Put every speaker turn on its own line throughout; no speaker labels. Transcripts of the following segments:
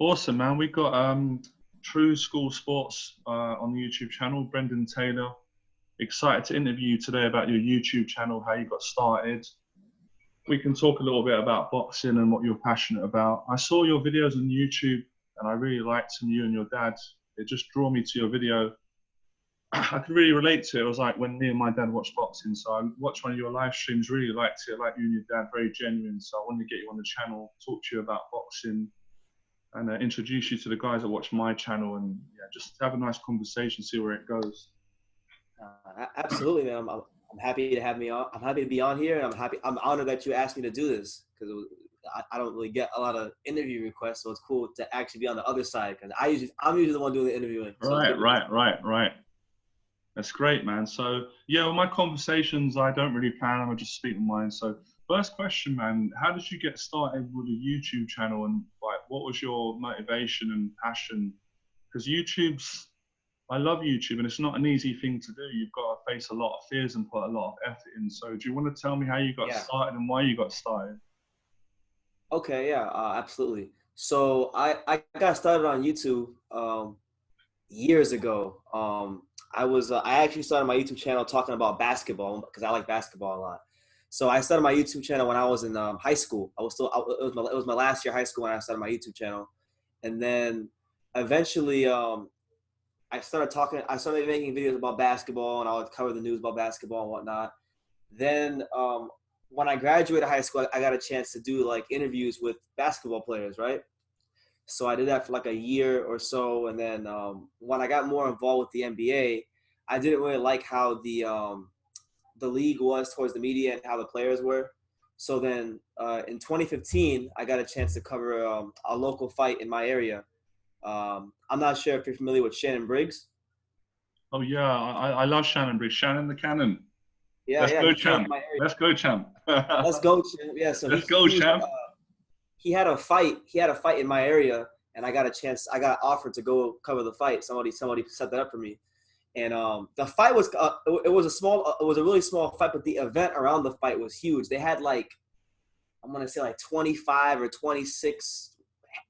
Awesome, man. We've got True School Sports on the YouTube channel. Brendan Taylor. Excited to interview you today about your YouTube channel, how you got started. We can talk a little bit about boxing and what you're passionate about. I saw your videos on YouTube and I really liked them, you and your dad. It just drew me to your video. I could really relate to it. It was like when me and my dad watched boxing. So I watched one of your live streams, really liked it, like you and your dad, very genuine. So I wanted to get you on the channel, talk to you about boxing, and introduce you to the guys that watch my channel, and yeah, just have a nice conversation, see where it goes.
Absolutely, man. I'm happy to have me on. I'm happy to be on here. And I'm honored that you asked me to do this because I don't really get a lot of interview requests, so it's cool to actually be on the other side because I'm usually the one doing the interviewing. So
Right. That's great, man. So yeah, well, my conversations, I don't really plan. I just speak my mind. So first question, man, how did you get started with a YouTube channel, and like, what was your motivation and passion? Because I love YouTube, and it's not an easy thing to do. You've got to face a lot of fears and put a lot of effort in. So do you want to tell me how you got started and why you got started?
Okay, yeah, absolutely. So I got started on YouTube years ago. I actually started my YouTube channel talking about basketball because I like basketball a lot. So I started my YouTube channel when I was in high school. It was my last year of high school when I started my YouTube channel, and then eventually I started making videos about basketball, and I would cover the news about basketball and whatnot. Then when I graduated high school, I got a chance to do like interviews with basketball players, right? So I did that for like a year or so, and then when I got more involved with the NBA, I didn't really like how the league was towards the media and how the players were. So then in 2015, I got a chance to cover a local fight in my area. I'm not sure if you're familiar with Shannon Briggs.
Oh yeah, I love Shannon Briggs. Shannon the Cannon.
Yeah,
Let's
yeah,
go,
he came to
champ.
my area.
Let's go, champ.
Let's go, champ. Yeah, so
Let's go, champ.
He had a fight. He had a fight in my area, and I got a chance. I got offered to go cover the fight. Somebody set that up for me, and the fight was it was a really small fight, but the event around the fight was huge. They had like, I'm gonna say like 25 or 26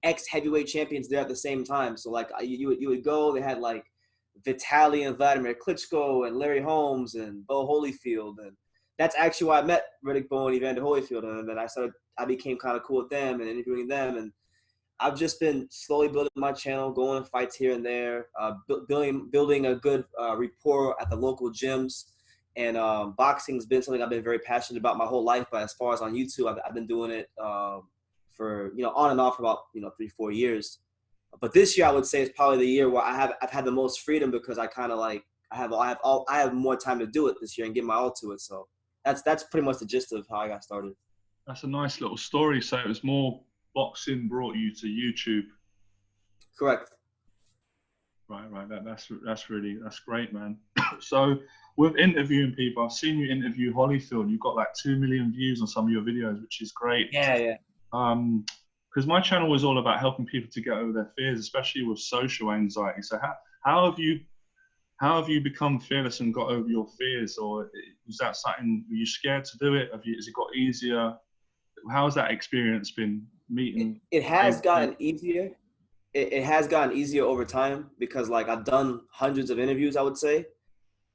ex heavyweight champions there at the same time. So like you would go. They had like Vitaly and Vladimir Klitschko and Larry Holmes and Bo Holyfield, and that's actually why I met Riddick Bowe and Evander Holyfield, and then I became kind of cool with them and interviewing them, and I've just been slowly building my channel, going to fights here and there, building a good rapport at the local gyms, and boxing's been something I've been very passionate about my whole life. But as far as on YouTube, I've been doing it for on and off for about 3-4 years. But this year I would say is probably the year where I've had the most freedom because I kind of like I have more time to do it this year and give my all to it. So that's pretty much the gist of how I got started.
That's a nice little story. So it was more boxing brought you to YouTube.
Correct.
Right. That's great, man. So with interviewing people, I've seen you interview Holyfield. You've got like 2 million views on some of your videos, which is great.
Yeah.
Because my channel was all about helping people to get over their fears, especially with social anxiety. So how have you become fearless and got over your fears, or was that something, were you scared to do it? Has it got easier? How has that experience been meeting?
It has gotten easier. It has gotten easier over time because like I've done hundreds of interviews, I would say,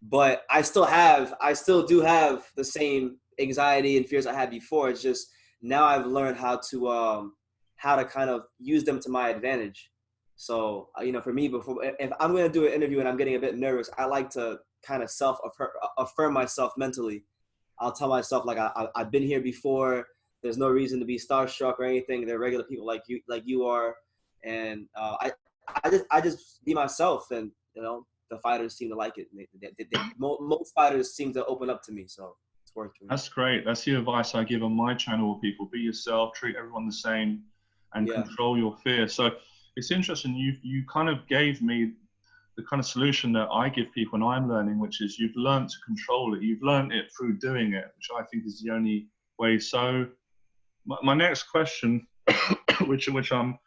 but I still do have the same anxiety and fears I had before. It's just now I've learned how to kind of use them to my advantage. So, for me, if I'm going to do an interview and I'm getting a bit nervous, I like to kind of affirm myself mentally. I'll tell myself like I've been here before. There's no reason to be starstruck or anything. They're regular people like you are, and I just be myself, and the fighters seem to like it. Most fighters seem to open up to me, so it's working.
That's great. That's the advice I give on my channel with people. Be yourself, treat everyone the same, and control your fear. So it's interesting. You kind of gave me the kind of solution that I give people and I'm learning, which is you've learned to control it. You've learned it through doing it, which I think is the only way. So my next question, which I'm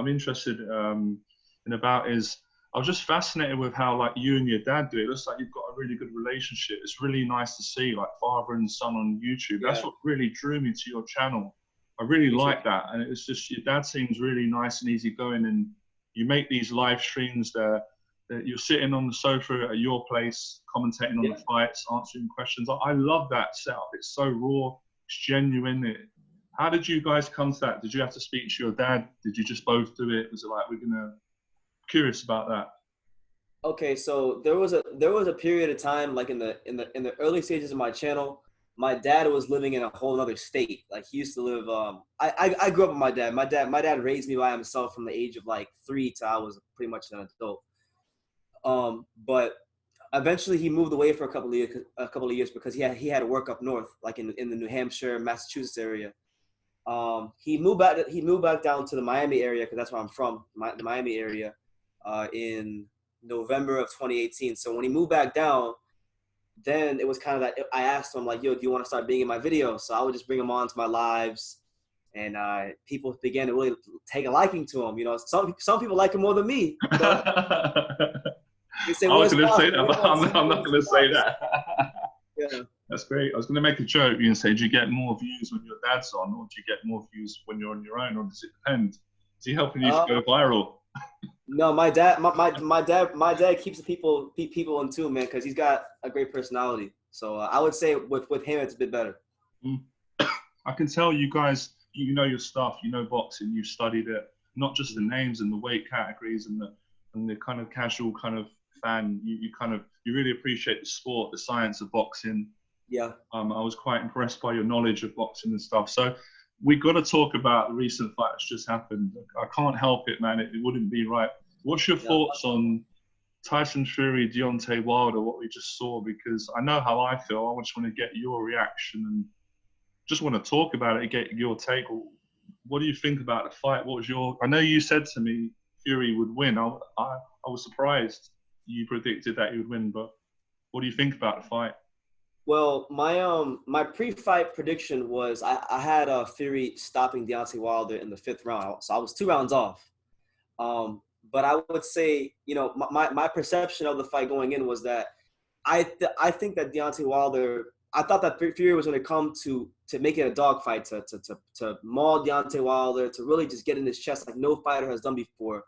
interested in about, is I was just fascinated with how like you and your dad do it. It looks like you've got a really good relationship. It's really nice to see like father and son on YouTube. That's what really drew me to your channel. I really like that. And it's just, your dad seems really nice and easygoing, and you make these live streams there that you're sitting on the sofa at your place, commentating on the fights, answering questions. I love that setup. It's so raw, it's genuine. How did you guys come to that? Did you have to speak to your dad? Did you just both do it? Was it like, curious about that?
Okay, so there was a period of time, like in the early stages of my channel, my dad was living in a whole other state. Like he used to live. I grew up with my dad. My dad raised me by himself from the age of like 3 till I was pretty much an adult. But eventually he moved away for a couple of years because he had to work up north, like in the New Hampshire, Massachusetts area. He moved back down to the Miami area because that's where I'm from, the Miami area, in November of 2018. So when he moved back down, then it was kind of that I asked him like, yo, do you want to start being in my videos? So I would just bring him on to my lives, and people began to really take a liking to him. You know, some people like him more than me. You know? They say,
I was going to say that, but I'm not going to say that.
Yeah.
That's great. I was going to make a joke and say, do you get more views when your dad's on, or do you get more views when you're on your own, or does it depend? Is he helping you to go viral?
No, my dad keeps the people in tune, man, because he's got a great personality. So I would say with him, it's a bit better.
I can tell you guys, you know your stuff, you know boxing, you've studied it, not just the names and the weight categories and the kind of casual kind of fan. You really appreciate the sport, the science of boxing.
Yeah.
I was quite impressed by your knowledge of boxing and stuff. So we got to talk about the recent fight that's just happened. I can't help it, man. It wouldn't be right. What's your thoughts on Tyson Fury, Deontay Wilder, what we just saw? Because I know how I feel. I just want to get your reaction and just want to talk about it and get your take. What do you think about the fight? I know you said to me Fury would win. I was surprised you predicted that he would win, but what do you think about the fight?
Well, my pre-fight prediction was I had Fury stopping Deontay Wilder in the 5th round, so I was 2 rounds off. But I would say, you know, my perception of the fight going in was that I think that Deontay Wilder, I thought that Fury was going to come to make it a dogfight, to maul Deontay Wilder, to really just get in his chest like no fighter has done before,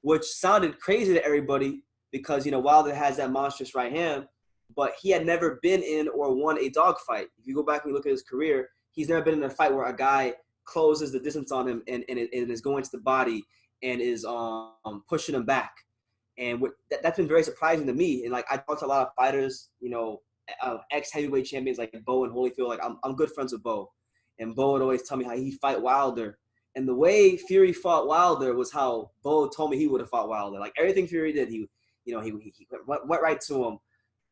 which sounded crazy to everybody because, you know, Wilder has that monstrous right hand, but he had never been in or won a dogfight. If you go back and look at his career, he's never been in a fight where a guy closes the distance on him and is going to the body and is pushing him back. And that's been very surprising to me. And like I talked to a lot of fighters, you know, ex-heavyweight champions like Bo and Holyfield. Like I'm good friends with Bo, and Bo would always tell me how he fight Wilder. And the way Fury fought Wilder was how Bo told me he would have fought Wilder. Like everything Fury did, he went right to him,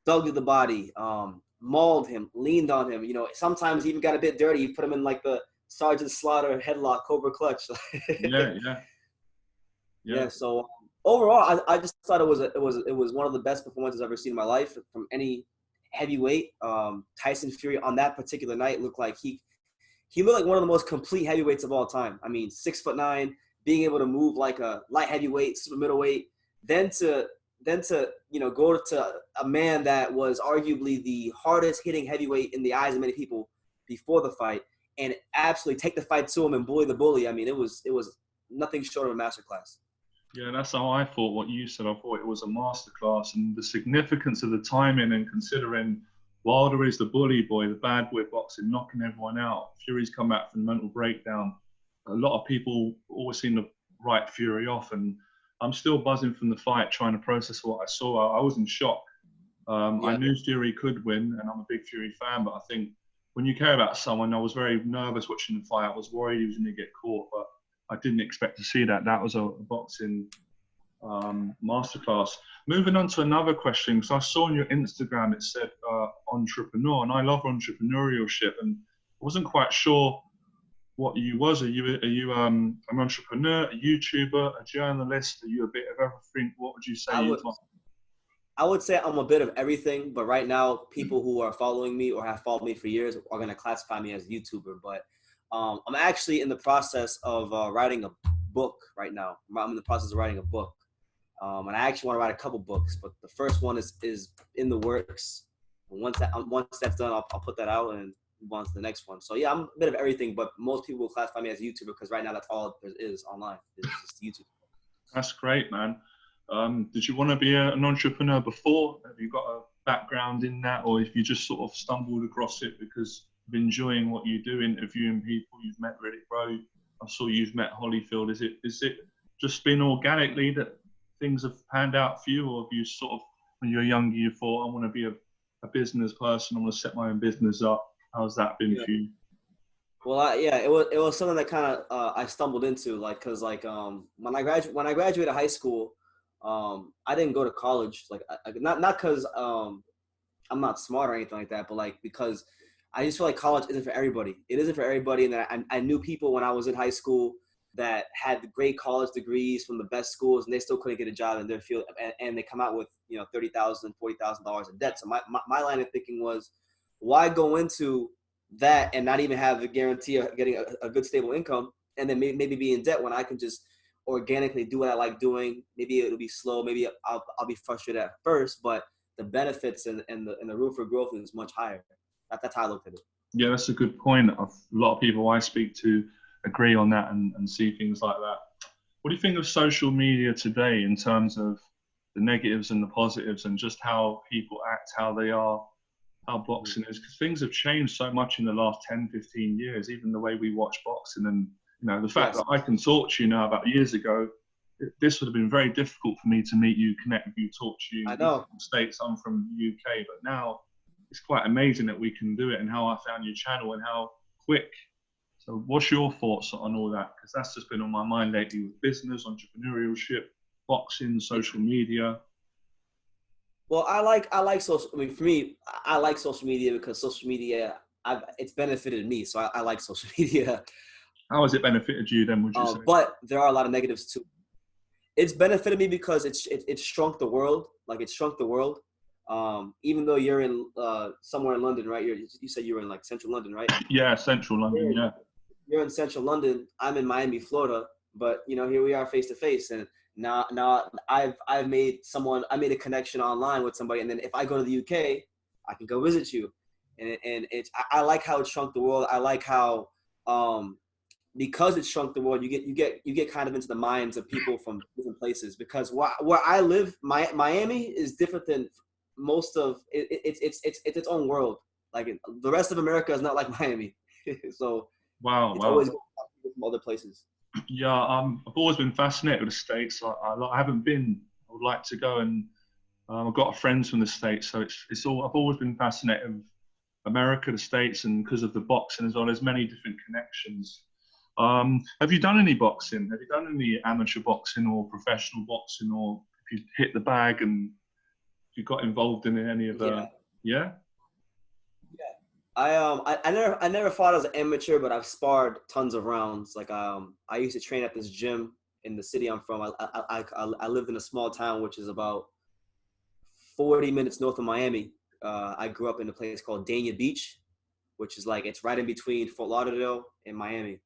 dug to the body, mauled him, leaned on him. You know, sometimes he even got a bit dirty. He put him in like the Sergeant Slaughter headlock, Cobra Clutch. Yeah. So overall, I just thought it was one of the best performances I've ever seen in my life from any heavyweight. Tyson Fury on that particular night looked like he looked like one of the most complete heavyweights of all time. I mean, 6'9", being able to move like a light heavyweight, super middleweight, then to you know go to a man that was arguably the hardest hitting heavyweight in the eyes of many people before the fight, and absolutely take the fight to him and bully the bully. I mean, it was nothing short of a masterclass.
Yeah, that's how I thought what you said. I thought it was a masterclass, and the significance of the timing and considering Wilder is the bully boy, the bad boy boxing, knocking everyone out. Fury's come back from mental breakdown. A lot of people always seem to write Fury off, and I'm still buzzing from the fight, trying to process what I saw. I was in shock. I knew Fury could win, and I'm a big Fury fan, but I think when you care about someone, I was very nervous watching the fight. I was worried he was going to get caught, but I didn't expect to see that. That was a boxing masterclass. Moving on to another question, because I saw on your Instagram it said entrepreneur, and I love entrepreneurship, and I wasn't quite sure what you was. Are you an entrepreneur, a YouTuber, a journalist? Are you a bit of everything? What would you say?
I would say I'm a bit of everything, but right now people who are following me or have followed me for years are going to classify me as a YouTuber. But I'm actually in the process of writing a book right now. I'm in the process of writing a book. And I actually want to write a couple books, but the first one is in the works. Once that's done, I'll put that out, and move on to the next one. So yeah, I'm a bit of everything, but most people will classify me as a YouTuber because right now that's all there is online. It's just YouTube.
That's great, man. Did you want to be an entrepreneur before? Have you got a background in that, or if you just sort of stumbled across it because of enjoying what you do, interviewing people you've met Riddick Rowe? I saw you've met Holyfield. Is it just been organically that things have panned out for you, or have you sort of, when you were younger, you thought, I want to be a business person, I want to set my own business up? How's that been for you?
Well, it was something that kind of I stumbled into, like, cause like when I graduated high school, I didn't go to college, like not cause I'm not smart or anything like that, but like because I just feel like college isn't for everybody. It isn't for everybody, and that I knew people when I was in high school that had great college degrees from the best schools, and they still couldn't get a job in their field, and they come out with $30,000, $40,000 in debt. So my line of thinking was, why go into that and not even have the guarantee of getting a good stable income, and then maybe be in debt when I can just organically do what I like doing. Maybe it'll be slow, maybe I'll be frustrated at first, but the benefits and the room for growth is much higher. That's how I looked at it.
Yeah, that's a good point. A lot of people I speak to agree on that and see things like that. What do you think of social media today in terms of the negatives and the positives, and just how people act, how they are, how boxing is? Because things have changed so much in the last 10, 15 years, even the way we watch boxing. And, the fact that I can talk to you now about years ago, this would have been very difficult for me to meet you, connect with you, talk to you.
I know.
From the States, I'm from the UK, but now it's quite amazing that we can do it, and how I found your channel and how quick. So what's your thoughts on all that? Because that's just been on my mind lately with business, entrepreneurship, boxing, social media.
Well, I like social. I mean, for me, I like social media because social media, it's benefited me. So I like social media.
How has it benefited you then, would you say?
But there are a lot of negatives too. It's benefited me because it shrunk the world. Like, it shrunk the world. Even though you're in somewhere in London, right? You said you were in like central London, right?
Yeah, central London. Yeah.
You're in central London. I'm in Miami, Florida. But here we are face to face, and now I made a connection online with somebody, and then if I go to the UK, I can go visit you, and I like how it shrunk the world. I like how because it shrunk the world, you get kind of into the minds of people from different places. Because where I live, Miami is different than most of it. It's its own world. Like, the rest of America is not like Miami. So it's always going from other places.
Yeah, I've always been fascinated with the States. I haven't been. I would like to go, and I've got friends from the States, so it's all. I've always been fascinated with America, the States, and because of the boxing as well. There's many different connections. Have you done any boxing? Have you done any amateur boxing or professional boxing, or if you hit the bag and you got involved in any of the? Yeah.
I never fought as an amateur, but I've sparred tons of rounds. Like, I used to train at this gym in the city I'm from. I lived in a small town which is about 40 minutes north of Miami. I grew up in a place called Dania Beach, which is like, it's right in between Fort Lauderdale and Miami.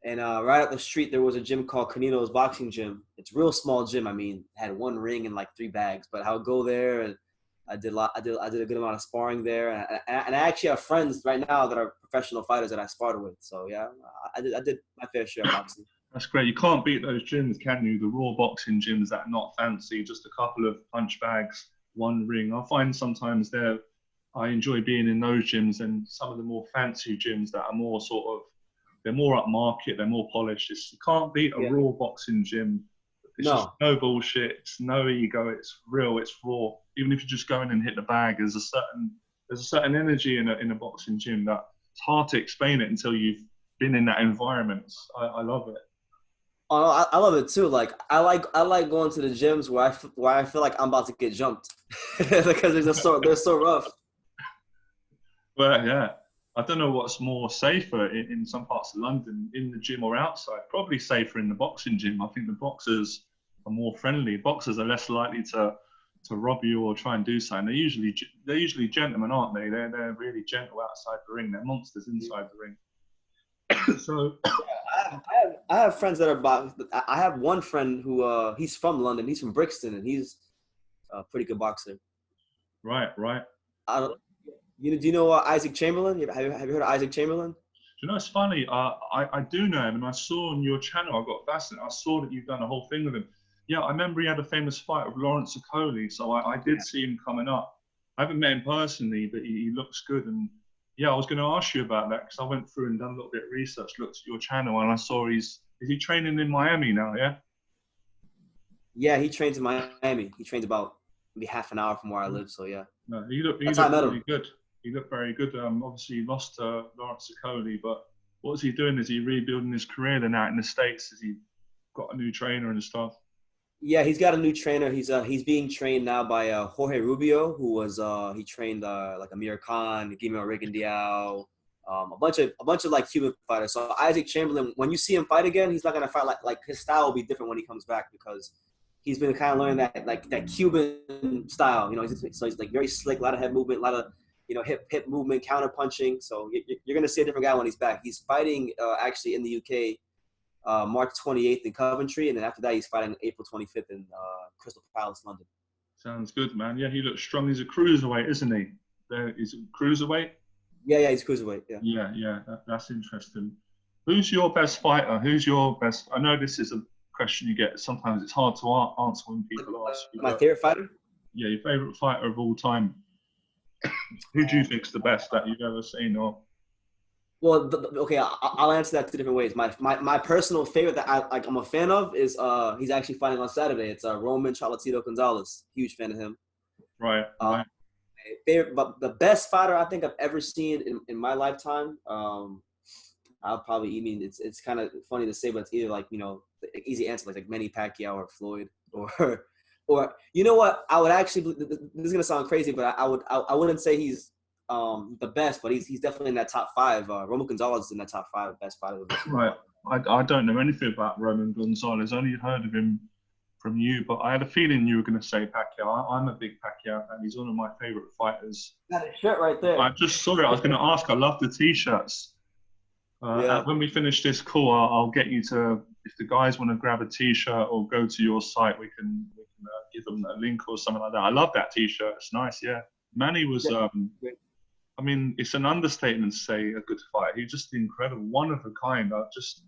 And right up the street there was a gym called Canino's Boxing Gym. It's a real small gym. I mean, it had one ring and like 3 bags. But I would go there, and I did a good amount of sparring there, and I actually have friends right now that are professional fighters that I sparred with. So yeah, I did my fair share of boxing.
That's great. You can't beat those gyms, can you? The raw boxing gyms that are not fancy, just a couple of punch bags, 1 ring. I find sometimes I enjoy being in those gyms, and some of the more fancy gyms that are more they're more upmarket, they're more polished. You can't beat a raw boxing gym. It's just no bullshit. It's no ego. It's real. It's raw. Even if you just go in and hit the bag, there's a certain energy in a boxing gym that it's hard to explain it until you've been in that environment. I love it.
Oh, I love it too. Like, I like going to the gyms where I feel like I'm about to get jumped because they're so rough.
Well, yeah. I don't know what's more safer in some parts of London, in the gym or outside. Probably safer in the boxing gym. I think the boxers are more friendly. Boxers are less likely to rob you or try and do something. They're usually gentlemen, aren't they? They're really gentle outside the ring. They're monsters inside the ring. So
I have friends that are I have one friend who he's from London. He's from Brixton, and he's a pretty good boxer.
Right.
Do you know Isaac Chamberlain? Have you heard of Isaac Chamberlain?
You know, it's funny. I do know him, and I saw on your channel. I got fascinated. I saw that you've done a whole thing with him. Yeah, I remember he had a famous fight with Lawrence Okoli, so I did see him coming up. I haven't met him personally, but he looks good. And yeah, I was going to ask you about that because I went through and done a little bit of research, looked at your channel, and I saw is he training in Miami now? Yeah.
Yeah, he trains in Miami. He trains about maybe half an hour from where I live. So yeah,
No, he looked
that's how I met him.
really good. He looked very good. Obviously he lost to Lawrence Okoli, but what is he doing? Is he rebuilding his career then out in the States? Has he got a new trainer and stuff?
Yeah, he's got a new trainer. He's being trained now by Jorge Rubio, who was he trained like Amir Khan, Guillermo Rigondeaux, a bunch of like Cuban fighters. So Isaac Chamberlain, when you see him fight again, he's not gonna fight like his style will be different when he comes back because he's been kind of learning that like that Cuban style. So he's like very slick, a lot of head movement, a lot of hip movement, counter punching. So you're gonna see a different guy when he's back. He's fighting actually in the UK. March 28th in Coventry, and then after that, he's fighting April 25th in Crystal Palace, London.
Sounds good, man. Yeah, he looks strong. He's a cruiserweight, isn't he? He's a cruiserweight?
Yeah, he's cruiserweight, yeah.
Yeah, that's interesting. Who's your best fighter? Who's your best? I know this is a question you get. Sometimes it's hard to answer when people ask you.
My favorite fighter?
Yeah, your favorite fighter of all time. Who do you think's the best that you've ever seen? Or
well, okay, I'll answer that two different ways. My personal favorite that I'm a fan of is he's actually fighting on Saturday. It's Roman Chocolatito Gonzalez. Huge fan of him.
Right.
Favorite, but the best fighter I think I've ever seen in my lifetime. I'll probably. I mean, it's kind of funny to say, but it's either like the easy answer like Manny Pacquiao or Floyd or you know what? I would actually. This is gonna sound crazy, but I wouldn't say he's the best, but he's definitely in that top five. Roman Gonzalez is in that top five best fighters.
Right. I don't know anything about Roman Gonzalez. Only heard of him from you, but I had a feeling you were going to say Pacquiao. I'm a big Pacquiao fan. He's one of my favorite fighters.
Got a shirt right there.
I just saw it. I was going to ask. I love the t-shirts. When we finish this call, I'll get you to. If the guys want to grab a t-shirt or go to your site, we can give them a link or something like that. I love that t-shirt. It's nice. Yeah. Manny was. I mean, it's an understatement to say a good fighter. He's just incredible, one of a kind. Just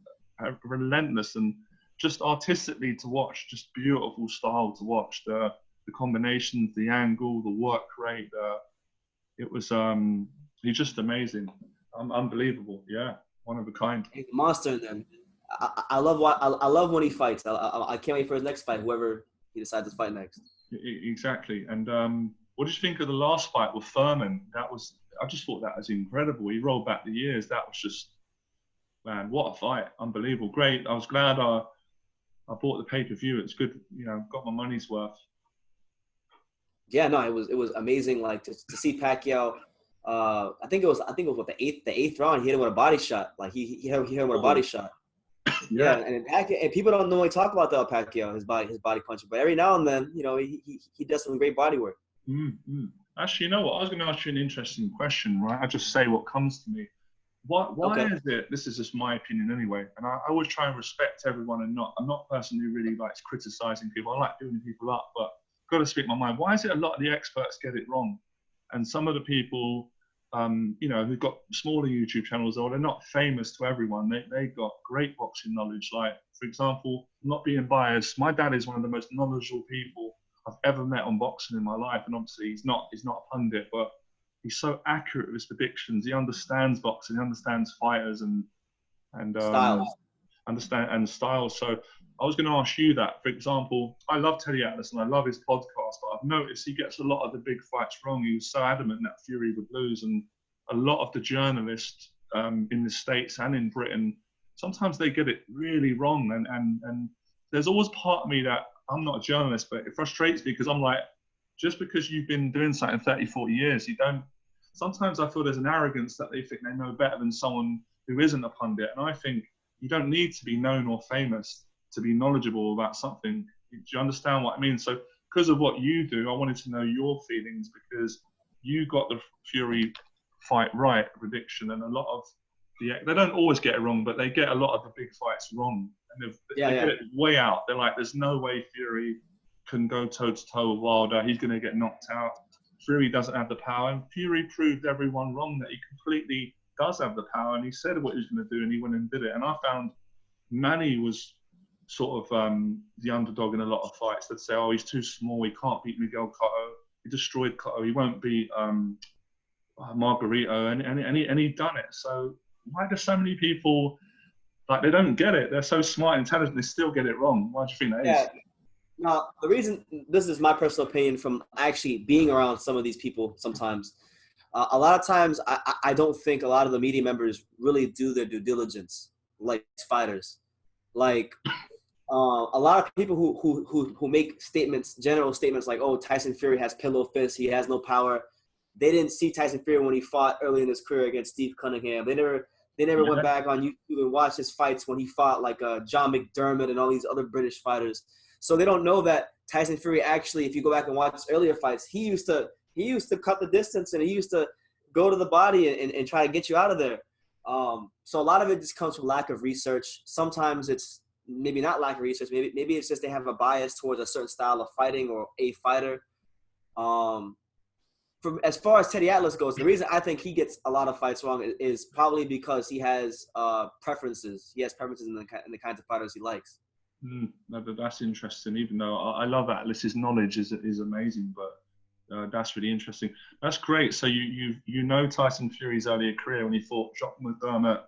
relentless and just artistically to watch. Just beautiful style to watch. The combinations, the angle, the work rate. It was he's just amazing, unbelievable. Yeah, one of a kind.
He's a monster. Then I love when he fights. I can't wait for his next fight. Whoever he decides to fight next.
Exactly. And what did you think of the last fight with Furman? I just thought that was incredible. He rolled back the years. That was just, man, what a fight. Unbelievable. Great. I was glad I bought the pay-per-view. It's good, got my money's worth. Yeah,
no, it was amazing. Like to see Pacquiao, I think it was what the eighth round, he hit him with a body shot. Like he hit him with a body shot. Yeah, and people don't normally talk about that Pacquiao, his body punching, but every now and then, he does some great body work.
Mm-hmm. Actually, you know what? I was going to ask you an interesting question, right? I just say what comes to me. Why is it? This is just my opinion anyway, and I always try and respect everyone. And I'm not a person who really likes criticizing people. I like building people up, but I've got to speak my mind. Why is it a lot of the experts get it wrong, and some of the people, who've got smaller YouTube channels, or they're not famous to everyone. They've got great boxing knowledge. Like, for example, not being biased, my dad is one of the most knowledgeable people I've ever met on boxing in my life, and obviously he's not a pundit, but he's so accurate with his predictions. He understands boxing, he understands fighters and
styles.
Styles. So I was going to ask you that. For example, I love Teddy Atlas and I love his podcast, but I've noticed he gets a lot of the big fights wrong. He was so adamant that Fury would lose, and a lot of the journalists in the States and in Britain, sometimes they get it really wrong. And there's always part of me that, I'm not a journalist, but it frustrates me because I'm like, just because you've been doing something 30, 40 years, sometimes I feel there's an arrogance that they think they know better than someone who isn't a pundit. And I think you don't need to be known or famous to be knowledgeable about something. Do you understand what I mean? So because of what you do, I wanted to know your feelings, because you got the Fury fight right, prediction, and a lot of they don't always get it wrong, but they get a lot of the big fights wrong. And they get it way out. They're like, there's no way Fury can go toe-to-toe with Wilder. He's going to get knocked out. Fury doesn't have the power. And Fury proved everyone wrong that he completely does have the power, and he said what he was going to do, and he went and did it. And I found Manny was sort of the underdog in a lot of fights. They'd say, oh, he's too small, he can't beat Miguel Cotto. He destroyed Cotto. He won't beat Margarito, and he done it. So why do so many people, like, they don't get it? They're so smart and intelligent, they still get it wrong. Why do you think that is?
Now, the reason, this is my personal opinion from actually being around some of these people sometimes. A lot of times, I don't think a lot of the media members really do their due diligence like fighters. Like, a lot of people who make statements, general statements like, oh, Tyson Fury has pillow fists, he has no power. They didn't see Tyson Fury when he fought early in his career against Steve Cunningham. They never went back on YouTube and watched his fights when he fought like John McDermott and all these other British fighters. So they don't know that Tyson Fury actually, if you go back and watch earlier fights, he used to cut the distance, and he used to go to the body and try to get you out of there. So a lot of it just comes from lack of research. Sometimes it's maybe not lack of research. Maybe it's just they have a bias towards a certain style of fighting or a fighter. As far as Teddy Atlas goes, the reason I think he gets a lot of fights wrong is probably because he has preferences. He has preferences in the kinds of fighters he likes.
No, that's interesting. Even though I love Atlas's knowledge is amazing, but that's really interesting. That's great. So you know Tyson Fury's earlier career when he fought Jock McDermott,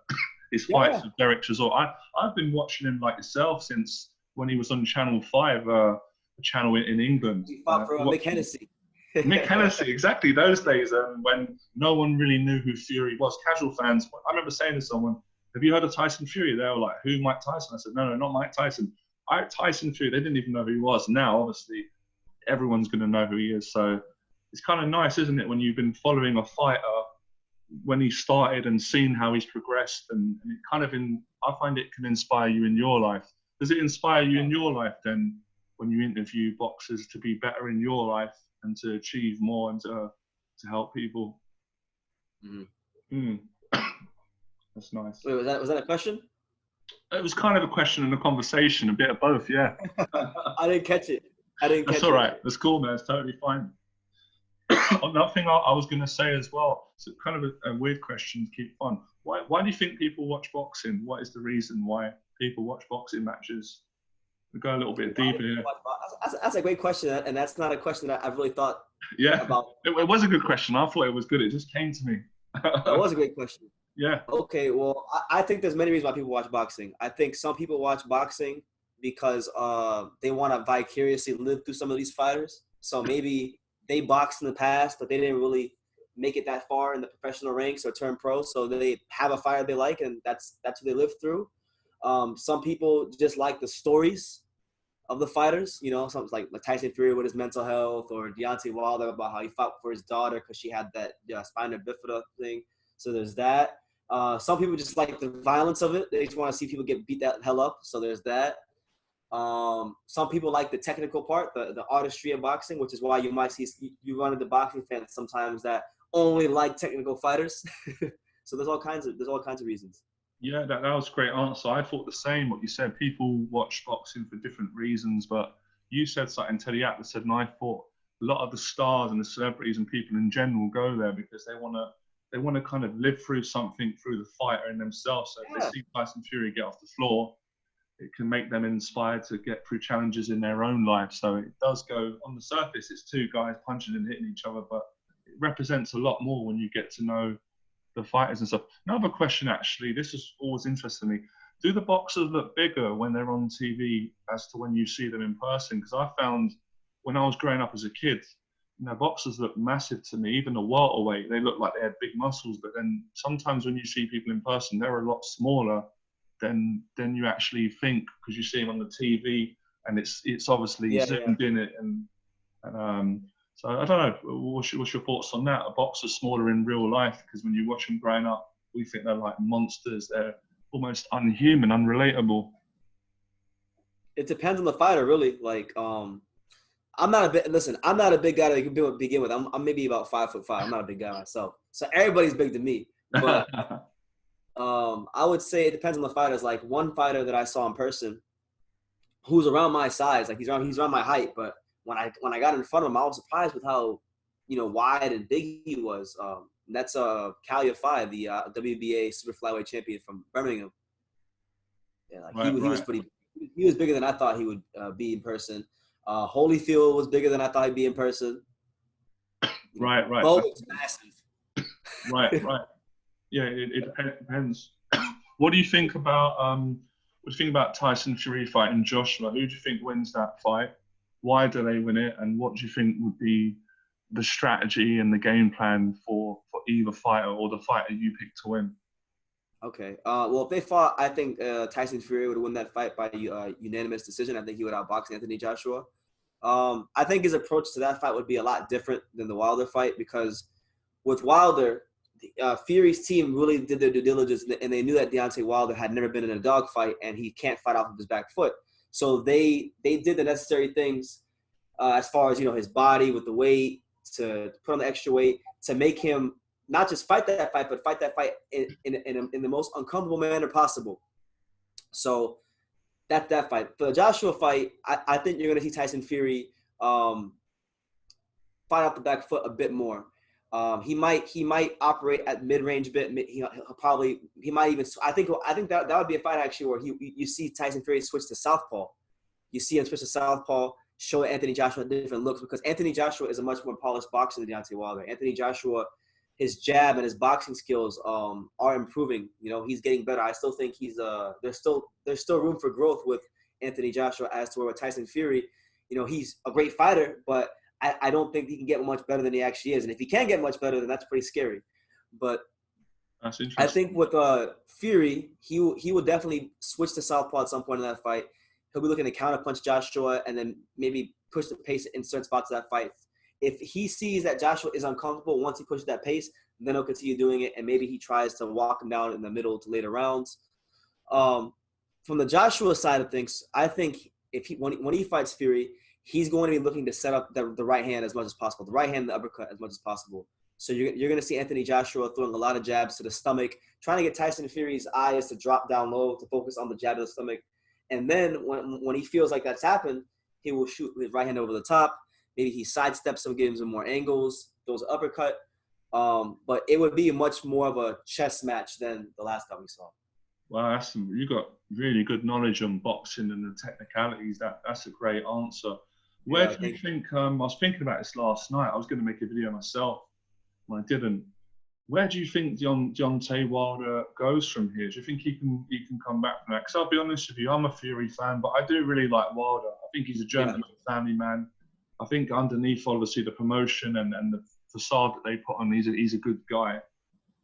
his fights with Derek Chisora. I've been watching him like yourself since when he was on Channel 5, a channel in England.
He fought for Mick Hennessy.
Mick Hennessy, exactly. Those days when no one really knew who Fury was. Casual fans, I remember saying to someone, have you heard of Tyson Fury? They were like, who, Mike Tyson? I said, no, not Mike Tyson. Tyson Fury, they didn't even know who he was. Now, obviously, everyone's going to know who he is. So it's kind of nice, isn't it, when you've been following a fighter when he started and seen how he's progressed. And it kind of, I find it can inspire you in your life. Does it inspire you in your life then when you interview boxers to be better in your life and to achieve more and to help people? That's nice.
Wait, was that a question?
It was kind of a question and a conversation, a bit of both, yeah.
I didn't catch it.
That's all right. That's cool, man. It's totally fine. Another thing I was going to say as well, it's kind of a weird question to keep fun. Why do you think people watch boxing? What is the reason why people watch boxing matches? We go a little bit deeper here.
That's a great question, and that's not a question that I've really thought about.
It was a good question. I thought it was good. It just came to me.
It was a great question.
Yeah.
Okay, well, I think there's many reasons why people watch boxing. I think some people watch boxing because they want to vicariously live through some of these fighters. So maybe they boxed in the past, but they didn't really make it that far in the professional ranks or turn pro. So they have a fighter they like, and that's what they live through. Some people just like the stories of the fighters, you know, something like Tyson Fury with his mental health, or Deontay Wilder about how he fought for his daughter because she had that spina bifida thing. So there's that. Some people just like the violence of it. They just want to see people get beat that hell up. So there's that. Some people like the technical part, the artistry of boxing, which is why you might see you run into boxing fans sometimes that only like technical fighters. So there's all kinds of reasons. Yeah,
that was a great answer. I thought the same. What you said, people watch boxing for different reasons, but you said something. Teddy Atlas said, and I thought a lot of the stars and the celebrities and people in general go there because they want to kind of live through something through the fighter in themselves. So if they see Tyson Fury get off the floor, it can make them inspired to get through challenges in their own life. So it does go, on the surface, it's two guys punching and hitting each other, but it represents a lot more when you get to know the fighters and stuff. Another question, actually, this is always interesting to me. Do the boxers look bigger when they're on TV as to when you see them in person? Because I found when I was growing up as a kid, you know, boxers look massive to me. Even the welterweight, they look like they had big muscles. But then sometimes when you see people in person, they're a lot smaller than you actually think, because you see them on the TV and it's obviously zoomed in it. And so I don't know. What's your thoughts on that? A boxer smaller in real life, because when you watch them growing up, we think they're like monsters. They're almost unhuman, unrelatable.
It depends on the fighter, really. Like, I'm not a big guy to begin with. I'm maybe about 5'5". I'm not a big guy myself. So everybody's big to me. But I would say it depends on the fighters. Like, one fighter that I saw in person who's around my size, like he's around my height, but when I got in front of him, I was surprised with how wide and big he was. That's Kalia 5, the WBA super flyweight champion from Birmingham. Yeah, like he was pretty. He was bigger than I thought he would be in person. Holyfield was bigger than I thought he'd be in person.
Right.
Bo was massive.
Right. Yeah, it depends. What do you think about Tyson Fury fighting Joshua? Who do you think wins that fight? Why do they win it? And what do you think would be the strategy and the game plan for either fighter or the fighter you pick to win?
Okay. Well, if they fought, I think Tyson Fury would win that fight by unanimous decision. I think he would outbox Anthony Joshua. I think his approach to that fight would be a lot different than the Wilder fight, because with Wilder, Fury's team really did their due diligence, and they knew that Deontay Wilder had never been in a dogfight, and he can't fight off of his back foot. So they did the necessary things as far as his body with the weight, to put on the extra weight to make him not just fight that fight, but fight that fight in the most uncomfortable manner possible. So that's that fight. For the Joshua fight, I think you're going to see Tyson Fury fight off the back foot a bit more. He might operate at mid-range a bit. He might even. I think that would be a fight actually where you see Tyson Fury switch to southpaw. You see him switch to southpaw, show Anthony Joshua different looks, because Anthony Joshua is a much more polished boxer than Deontay Wilder. Anthony Joshua, his jab and his boxing skills are improving. He's getting better. I still think there's still room for growth with Anthony Joshua as to where with Tyson Fury, he's a great fighter, but I don't think he can get much better than he actually is. And if he can get much better, then that's pretty scary. But
that's interesting.
I think with Fury, he will definitely switch to southpaw at some point in that fight. He'll be looking to counterpunch Joshua and then maybe push the pace in certain spots of that fight. If he sees that Joshua is uncomfortable once he pushes that pace, then he'll continue doing it, and maybe he tries to walk him down in the middle to later rounds. From the Joshua side of things, I think when he fights Fury, he's going to be looking to set up the right hand as much as possible, the right hand and the uppercut as much as possible. So you're going to see Anthony Joshua throwing a lot of jabs to the stomach, trying to get Tyson Fury's eyes to drop down low to focus on the jab to the stomach. And then when he feels like that's happened, he will shoot his right hand over the top. Maybe he sidesteps him, gives him more angles, throws an uppercut. But it would be much more of a chess match than the last time we saw.
Wow, you got really good knowledge on boxing and the technicalities. That's a great answer. Where do you think? I was thinking about this last night. I was going to make a video myself, and I didn't. Where do you think Deontay Wilder goes from here? Do you think he can come back from that? Because I'll be honest with you, I'm a Fury fan, but I do really like Wilder. I think he's a gentleman, family man. I think underneath, obviously, the promotion and the facade that they put on, he's a good guy.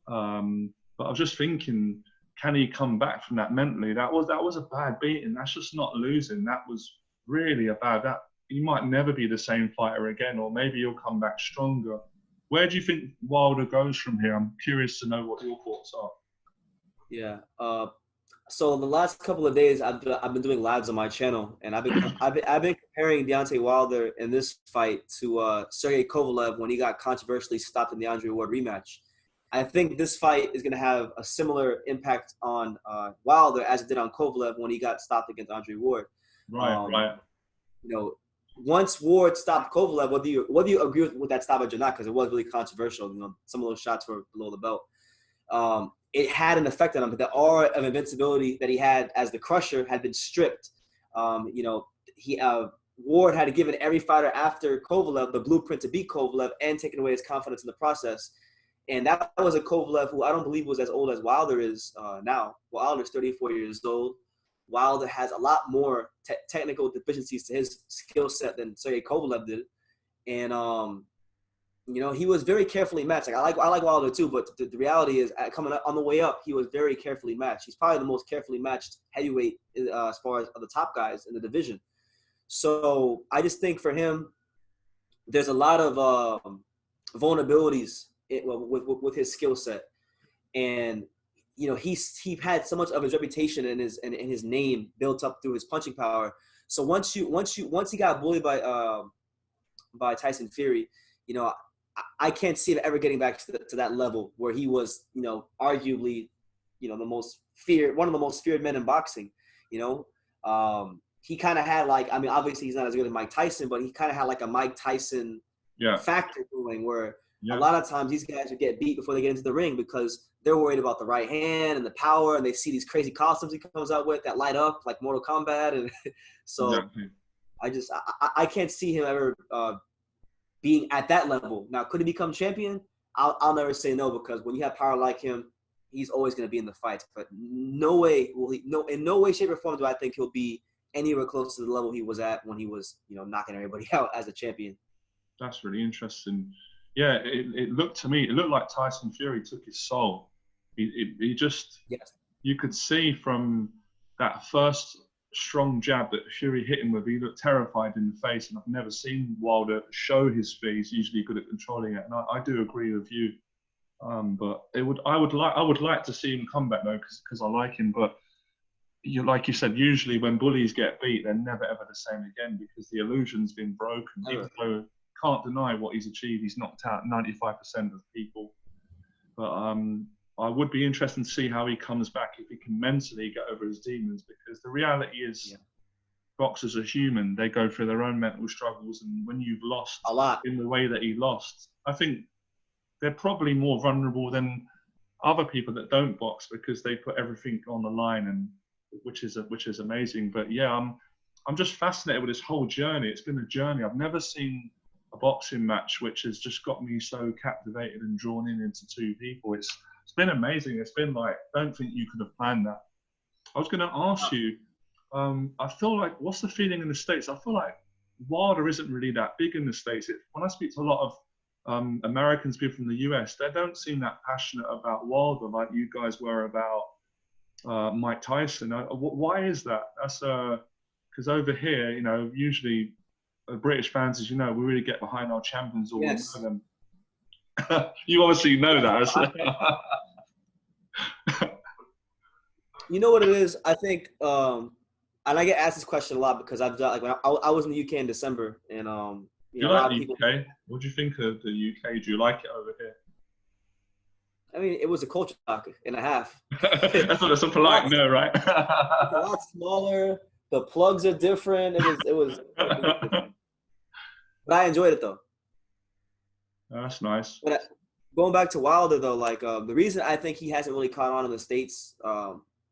But I was just thinking, can he come back from that mentally? That was a bad beating. That's just not losing. That was really a bad. He might never be the same fighter again, or maybe he'll come back stronger. Where do you think Wilder goes from here? I'm curious to know what your thoughts are.
Yeah. So in the last couple of days, I've been doing lives on my channel, and I've been comparing Deontay Wilder in this fight to Sergey Kovalev when he got controversially stopped in the Andre Ward rematch. I think this fight is going to have a similar impact on Wilder as it did on Kovalev when he got stopped against Andre Ward.
Right.
Once Ward stopped Kovalev, whether you agree with that stoppage or not, because it was really controversial. Some of those shots were below the belt. It had an effect on him. But the aura of invincibility that he had as the crusher had been stripped. Ward had given every fighter after Kovalev the blueprint to beat Kovalev and taken away his confidence in the process. And that was a Kovalev who I don't believe was as old as Wilder is now. Wilder's 34 years old. Wilder has a lot more technical deficiencies to his skill set than Sergey Kovalev did. And, he was very carefully matched. I like Wilder too, but the reality is coming up on the way up, he was very carefully matched. He's probably the most carefully matched heavyweight as far as the top guys in the division. So I just think for him, there's a lot of vulnerabilities with his skill set. And, he had so much of his reputation and his name built up through his punching power. So once he got bullied by Tyson Fury, I can't see him ever getting back to that level where he was, arguably, one of the most feared men in boxing. He kind of had obviously he's not as good as Mike Tyson, but he kind of had like a Mike Tyson factor going where a
Yeah.
lot of times these guys would get beat before they get into the ring because they're worried about the right hand and the power, and they see these crazy costumes he comes out with that light up like Mortal Kombat. And so
Exactly.
I can't see him ever being at that level. Now, could he become champion? I'll never say no, because when you have power like him, he's always going to be in the fights. But no way will he. No, in no way, shape, or form do I think he'll be anywhere close to the level he was at when he was, knocking everybody out as a champion.
That's really interesting. Yeah, it looked to me, it looked like Tyson Fury took his soul. He just,
Yes.
you could see from that first strong jab that Fury hit him with, he looked terrified in the face, and I've never seen Wilder show his fear. He's usually good at controlling it, and I do agree with you. But I would like to see him come back though, because I like him. But like you said, usually when bullies get beat, they're never ever the same again, because the illusion's been broken.
Never.
Even though can't deny what he's achieved, he's knocked out 95% of people. But I would be interested to see how he comes back, if he can mentally get over his demons, because the reality is, boxers are human. They go through their own mental struggles, and when you've lost
A lot.
in the way that he lost, I think they're probably more vulnerable than other people that don't box, because they put everything on the line, and which is amazing. But yeah, I'm just fascinated with this whole journey. It's been a journey. I've never seen a boxing match which has just got me so captivated and drawn into two people. It's been amazing. It's been like, I don't think you could have planned that. I was going to ask you, I feel like, what's the feeling in the States? I feel like Wilder isn't really that big in the States. When I speak to a lot of Americans, people from the US, they don't seem that passionate about Wilder like you guys were about Mike Tyson. Why is that? That's because over here, usually British fans, as you know, we really get behind our champions all
Yes.
the time. You obviously know that.
You know what it is? I think, and I get asked this question a lot because I've done, like, when I was in the UK in December, and
You
a
like
lot
the
of people.
UK? What do you think of the UK? Do you like it over here?
I mean, it was a culture shock and a half.
That's a polite no, right?
It's a lot smaller. The plugs are different. It was different. But I enjoyed it though.
That's nice.
But going back to Wilder though, like the reason I think he hasn't really caught on in the States,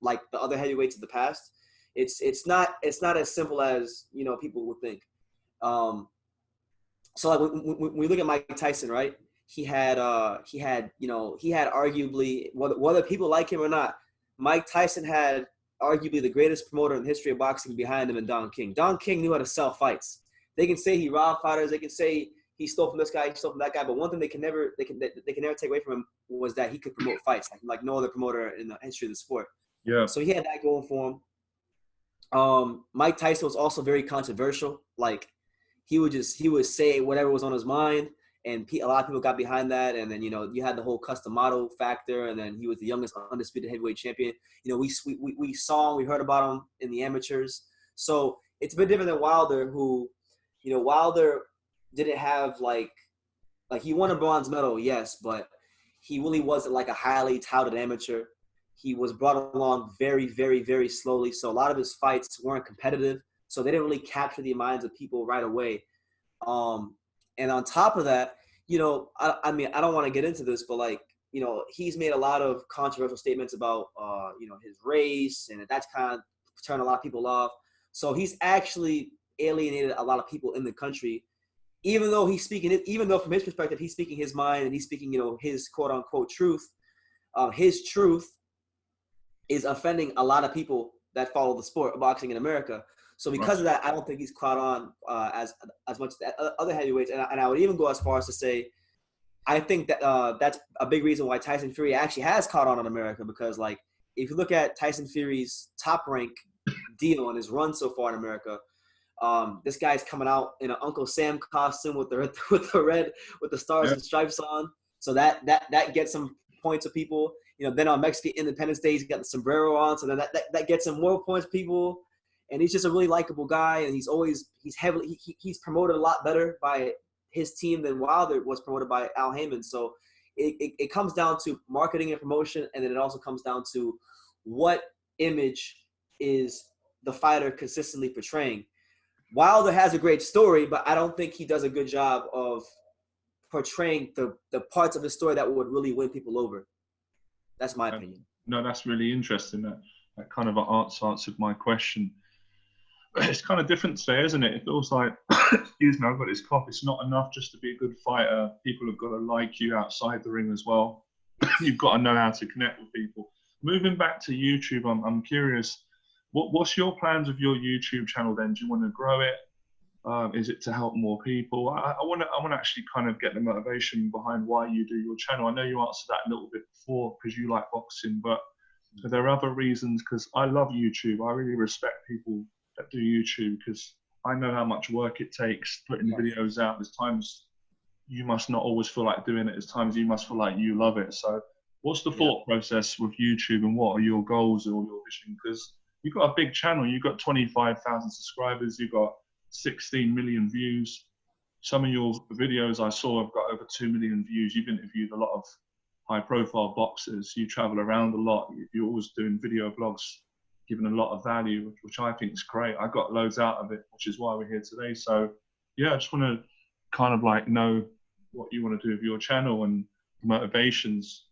like the other heavyweights of the past, it's not as simple as people would think. So like when we look at Mike Tyson, right? He had arguably, whether people like him or not, Mike Tyson had arguably the greatest promoter in the history of boxing behind him in Don King. Don King knew how to sell fights. They can say he robbed fighters. They can say he stole from this guy, he stole from that guy. But one thing they can never take away from him was that he could promote fights like no other promoter in the history of the sport.
Yeah.
So he had that going for him. Mike Tyson was also very controversial. Like he would say whatever was on his mind, and a lot of people got behind that. And then you had the whole custom model factor, and then he was the youngest undisputed heavyweight champion. We saw him, we heard about him in the amateurs. So it's a bit different than Wilder, who Wilder didn't have like he won a bronze medal, yes, but he really wasn't like a highly touted amateur. He was brought along very, very, very slowly. So a lot of his fights weren't competitive. So they didn't really capture the minds of people right away. And on top of that, I mean, I don't want to get into this, but like, he's made a lot of controversial statements about, his race, and that's kind of turned a lot of people off. So he's actually alienated a lot of people in the country, even though from his perspective, he's speaking his mind and he's speaking, his quote unquote truth. His truth is offending a lot of people that follow the sport of boxing in America. So because of that, I don't think he's caught on as much as other heavyweights. And I would even go as far as to say, I think that that's a big reason why Tyson Fury actually has caught on in America, because like if you look at Tyson Fury's top rank deal and his run so far in America, this guy's coming out in an Uncle Sam costume with the stars and stripes on. So that gets some points of people. Then on Mexican Independence Day, he's got the sombrero on, so then that gets him more points of people. And he's just a really likable guy, and he's promoted a lot better by his team than Wilder was promoted by Al Heyman. So it comes down to marketing and promotion, and then it also comes down to what image is the fighter consistently portraying. Wilder has a great story, but I don't think he does a good job of portraying the parts of the story that would really win people over. That's my opinion.
No, that's really interesting. That kind of answered my question. It's kind of different today, isn't it? It feels like, excuse me, I've got this cough. It's not enough just to be a good fighter. People have got to like you outside the ring as well. You've got to know how to connect with people. Moving back to YouTube, I'm curious. What's your plans with your YouTube channel then? Do you want to grow it? Is it to help more people? I want to actually kind of get the motivation behind why you do your channel. I know you answered that a little bit before because you like boxing, but are there other reasons? Because I love YouTube. I really respect people that do YouTube because I know how much work it takes putting videos out. There's times you must not always feel like doing it. There's times you must feel like you love it. So what's the thought process with YouTube and what are your goals or your vision? Because you've got a big channel. You've got 25,000 subscribers. You've got 16 million views. Some of your videos I saw have got over 2 million views. You've interviewed a lot of high profile boxers. You travel around a lot. You're always doing video blogs, giving a lot of value, which I think is great. I got loads out of it, which is why we're here today. So yeah, I just want to kind of like know what you want to do with your channel and motivations.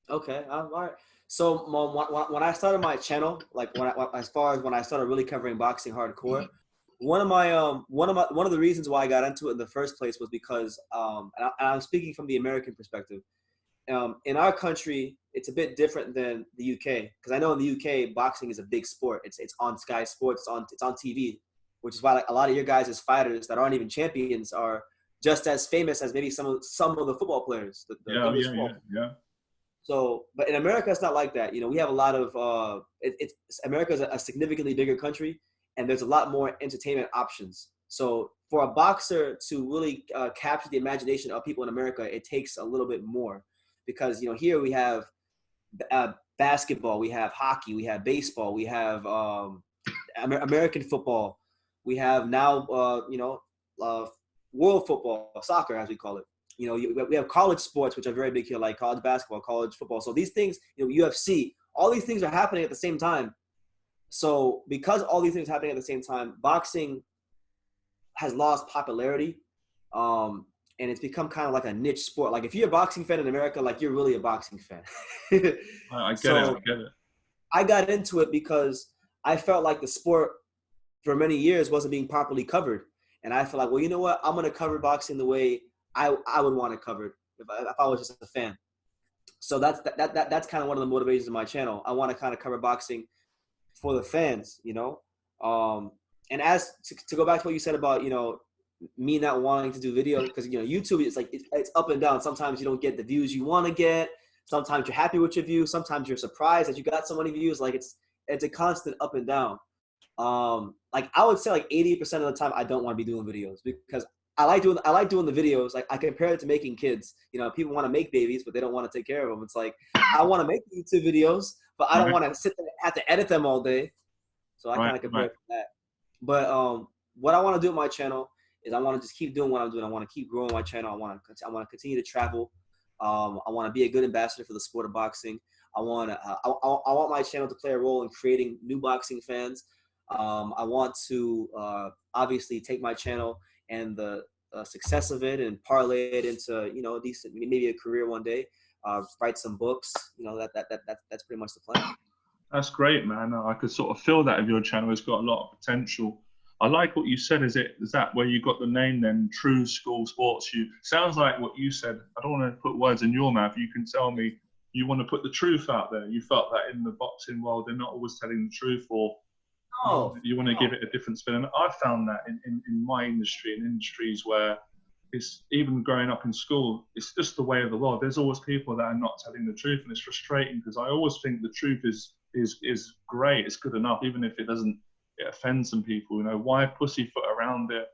Okay, all right. So when I started my channel, like as far as when I started really covering boxing hardcore, one of the reasons why I got into it in the first place was because and I'm speaking from the American perspective. In our country, it's a bit different than the UK because I know in the UK boxing is a big sport. It's on Sky Sports, it's on TV, which is why like a lot of your guys as fighters that aren't even champions are just as famous as maybe some of the football players.
Yeah.
So, but in America, it's not like that. You know, we have a lot of America is a significantly bigger country, and there's a lot more entertainment options. So, for a boxer to really capture the imagination of people in America, it takes a little bit more, because here we have basketball, we have hockey, we have baseball, we have American football, we have now world football, soccer as we call it. We have college sports, which are very big here, like college basketball, college football. So these things, UFC, all these things are happening at the same time. So because all these things are happening at the same time, boxing has lost popularity. And it's become kind of like a niche sport. Like if you're a boxing fan in America, like you're really a boxing fan.
I get it.
I got into it because I felt like the sport for many years wasn't being properly covered. And I felt like, well, you know what? I'm going to cover boxing the way I would want to cover it if I was just a fan. So that's kind of one of the motivations of my channel. I want to kind of cover boxing for the fans, and as to go back to what you said about, me not wanting to do video, because, YouTube is like, it's up and down. Sometimes you don't get the views you want to get. Sometimes you're happy with your views. Sometimes you're surprised that you got so many views. Like it's a constant up and down. Like I would say like 80% of the time I don't want to be doing videos because I like doing the videos. Like I compare it to making kids. People want to make babies, but they don't want to take care of them. It's like I want to make YouTube videos, but I don't want to sit there and have to edit them all day. So I kind of compare it to that. But what I want to do with my channel is I want to just keep doing what I'm doing. I want to keep growing my channel. I want to continue to travel. I want to be a good ambassador for the sport of boxing. I want my channel to play a role in creating new boxing fans. I want to obviously take my channel and the success of it and parlay it into a decent, maybe a career one day. Write some books. That's pretty much the plan.
That's great, man. I could sort of feel that of your channel. It's got a lot of potential. I like what you said. Is that where you got the name then? True School Sports. Sounds like what you said. I don't want to put words in your mouth. You can tell me you want to put the truth out there. You felt that in the boxing world, they're not always telling the truth, or you want to give it a different spin. And I found that in my industry, in industries where it's even growing up in school, it's just the way of the world. There's always people that are not telling the truth, and it's frustrating because I always think the truth is great. It's good enough, even if it offends some people. Why pussyfoot around it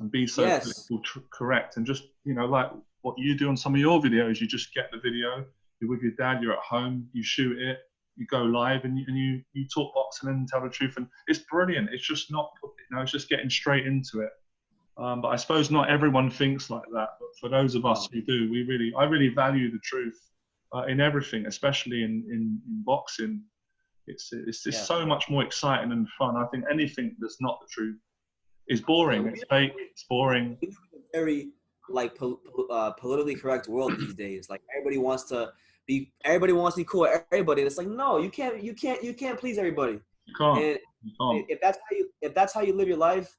and be so politically correct? And just like what you do on some of your videos, you just get the video, you're with your dad, you're at home, you shoot it, you go live, and you talk boxing and tell the truth, and it's brilliant. It's just not, it's just getting straight into it. But I suppose not everyone thinks like that. But for those of us who do, I really value the truth in everything, especially in boxing. It's just so much more exciting and fun. I think anything that's not the truth is boring. It's fake. It's boring.
Very like politically correct world these days. Like everybody wants to be cool with everybody. And it's like, no, you can't please everybody.
You can't.
And
You can't.
if that's how you live your life,